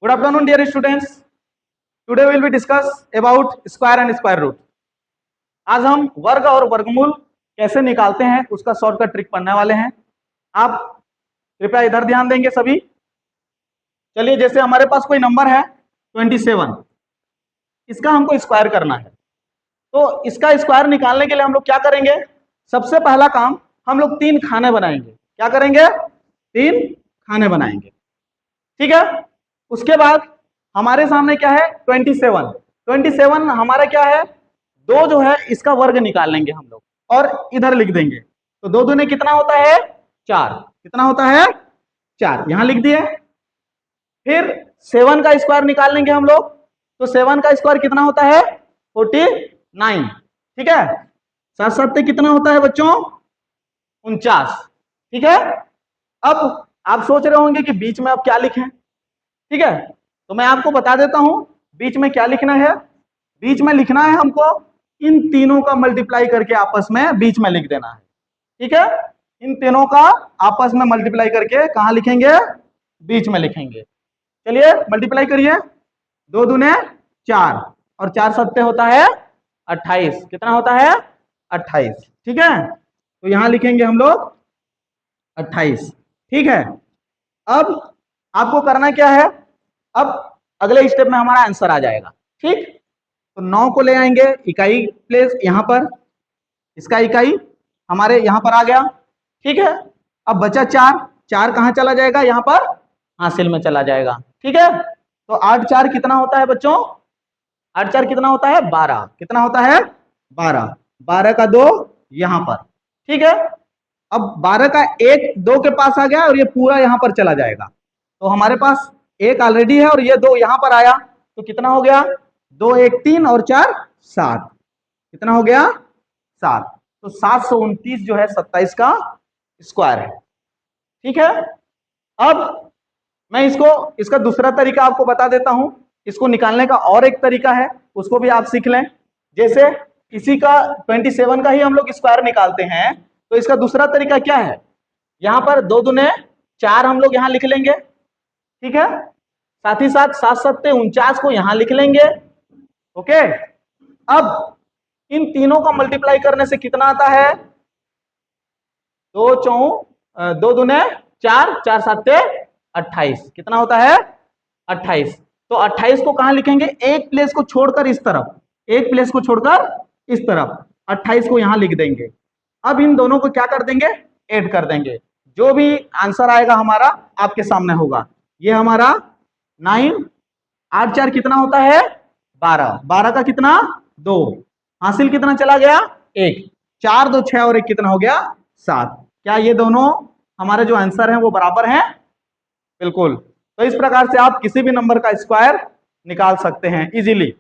Good afternoon, dear students. Today we will be discuss about square and square root. आज हम वर्ग और वर्गमूल कैसे निकालते हैं उसका शॉर्टकट ट्रिक पढ़ने वाले हैं। आप कृपया इधर ध्यान देंगे सभी। चलिए, जैसे हमारे पास कोई नंबर है 27, इसका हमको स्क्वायर करना है, तो इसका स्क्वायर निकालने के लिए हम लोग क्या करेंगे? सबसे पहला काम हम लोग 3 खाने बनाएंगे। क्या करेंगे? 3 खाने बनाएंगे, ठीक है। उसके बाद हमारे सामने क्या है? 27 हमारा क्या है? 2 जो है इसका वर्ग निकाल लेंगे हम लोग और इधर लिख देंगे। तो 2 दूने कितना होता है? 4। कितना होता है? 4। यहां लिख दिए। फिर 7 का स्क्वायर निकाल लेंगे हम लोग। तो 7 का स्क्वायर कितना होता है? 49, ठीक है। 7 7 कितना होता है बच्चों? 49, ठीक है। अब आप सोच रहे होंगे कि बीच में अब क्या लिखें, ठीक है। तो मैं आपको बता देता हूं बीच में क्या लिखना है। बीच में लिखना है हमको इन तीनों का मल्टीप्लाई करके आपस में बीच में लिख देना है, ठीक है। इन तीनों का आपस में मल्टीप्लाई करके कहां लिखेंगे? बीच में लिखेंगे। चलिए मल्टीप्लाई करिए। 2 दूने 4 और 4 सत्ते होता है 28। कितना होता है? 28, ठीक है। तो यहां लिखेंगे हम लोग 28, ठीक है। अब आपको करना क्या है? अब अगले स्टेप में हमारा आंसर आ जाएगा, ठीक। तो 9 को ले आएंगे इकाई प्लेस यहां पर, इसका इकाई हमारे यहां पर आ गया, ठीक है। अब बचा 4 कहां चला जाएगा? यहां पर हासिल में चला जाएगा, ठीक है। तो 8 4 कितना होता है बच्चों? 8 4 कितना होता है? 12। कितना होता है? 12। 12 का 2 यहां पर, ठीक है। अब 12 का 1 2 के पास आ गया और ये पूरा यहां पर चला जाएगा। तो हमारे पास 1 ऑलरेडी है और ये 2 यहां पर आया, तो कितना हो गया? 2 1 3 और 4 7। कितना हो गया? 7। तो 729 जो है 27 का स्क्वायर है, ठीक है। अब मैं इसका दूसरा तरीका आपको बता देता हूं। इसको निकालने का और एक तरीका है, उसको भी आप सीख लें। जैसे इसी का 27 का ही हम लोग स्क्वायर निकालते हैं, तो इसका दूसरा तरीका क्या है? यहां पर 2 दूने 4 हम लोग यहां लिख लेंगे, ठीक है। साथ ही साथ 7 7 49 को यहां लिख लेंगे, ओके। अब इन तीनों का मल्टीप्लाई करने से कितना आता है? 2 दूने 4 4 7 28। कितना होता है? 28। तो 28 को कहां लिखेंगे? एक प्लेस को छोड़कर इस तरफ, एक प्लेस को छोड़कर इस तरफ 28 को यहां लिख देंगे। अब इन दोनों को क्या कर देंगे? ऐड कर देंगे। जो भी आंसर आएगा हमारा आपके सामने होगा। ये हमारा 9 8 4 कितना होता है? 12। 12 का कितना? 2। हासिल कितना चला गया? 1। 4 2 6 और 1 कितना हो गया? 7। क्या ये दोनों हमारे जो आंसर हैं वो बराबर हैं? बिल्कुल। तो इस प्रकार से आप किसी भी नंबर का स्क्वायर निकाल सकते हैं इजीली।